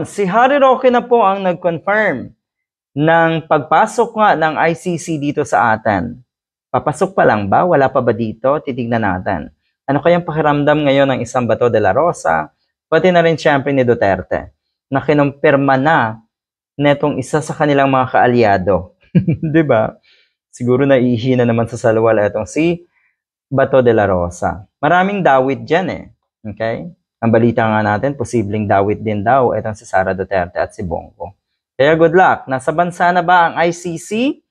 Si Harry Roque na po ang nag-confirm ng pagpasok nga ng ICC dito sa atin. Papasok pa lang ba? Wala pa ba dito? Titignan natin. Ano kayang pakiramdam ngayon ng isang Bato de la Rosa? Pati na rin siyempre ni Duterte na kinumpirma na netong isa sa kanilang mga kaalyado. Diba? Siguro naihina naman sa salwal itong si Bato de la Rosa. Maraming dawit dyan eh. Okay? Ang balita nga natin, posibleng dawit din daw itong si Sara Duterte at si Bongo. Kaya good luck. Nasa bansa na ba ang ICC?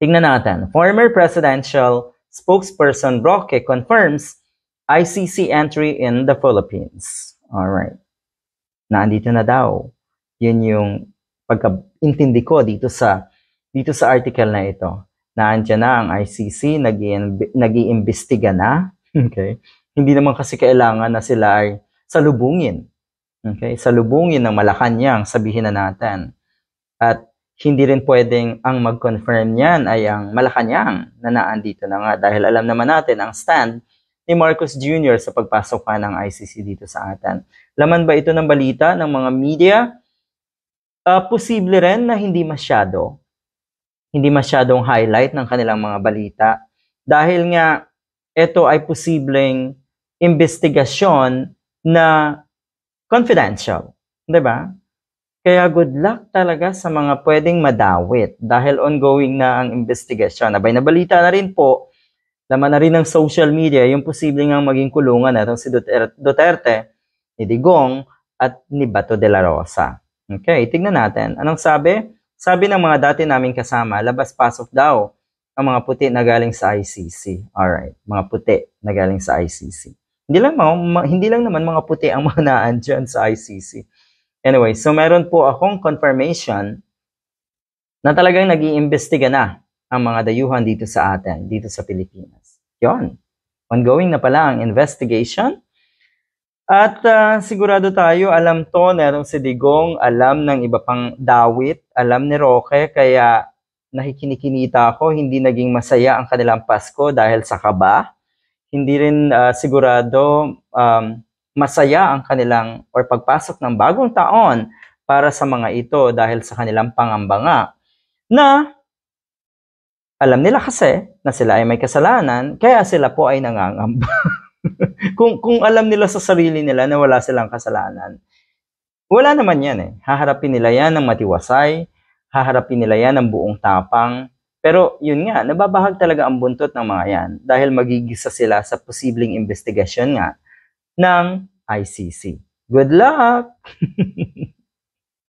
Tingnan natin. Former presidential spokesperson Roque confirms ICC entry in the Philippines. Alright. Naandito na daw. Yun yung pagkaintindi ko dito sa article na ito. Naandyan na ang ICC, nag-iimbestiga na. Okay? Hindi naman kasi kailangan na sila ay salubungin. Okay? Salubungin ng Malacanang, sabihin na natin. At hindi rin pwedeng ang mag-confirm niyan ay ang Malacanang na naandito na nga. Dahil alam naman natin ang stand ni Marcos Jr. sa pagpasok pa ng ICC dito sa atin. Laman ba ito ng balita ng mga media? Posible rin na hindi masyadong highlight ng kanilang mga balita. Dahil nga ito ay posibleng investigasyon na confidential. Diba? Kaya good luck talaga sa mga pwedeng madawit dahil ongoing na ang investigasyon. Abay, nabalita na rin po, laman na rin ng social media, yung posibleng ang maging kulungan na si Duterte, ni Digong, at ni Bato de la Rosa. Okay, tignan natin. Anong sabi? Sabi ng mga dati naming kasama, labas-pasok daw ang mga puti na galing sa ICC. Alright, mga puti na galing sa ICC. Hindi lang naman mga puti ang mga naandyan sa ICC. Anyway, so meron po akong confirmation na talagang nag-iimbestiga na ang mga dayuhan dito sa atin, dito sa Pilipinas. Yon. Ongoing na pala ang investigation. At sigurado tayo, alam to, merong si Digong, alam ng iba pang dawit, alam ni Roque, kaya nakikinikinita ako, hindi naging masaya ang kanilang Pasko dahil sa kaba. Hindi rin sigurado masaya ang kanilang or pagpasok ng bagong taon para sa mga ito dahil sa kanilang pangamba nga na alam nila kasi na sila ay may kasalanan, kaya sila po ay nangangamba. kung alam nila sa sarili nila na wala silang kasalanan, wala naman yan eh. Haharapin nila yan ng matiwasay, haharapin nila yan ng buong tapang. Pero yun nga, nababahag talaga ang buntot ng mga yan dahil magigisa sila sa posibleng investigasyon nga ng ICC. Good luck!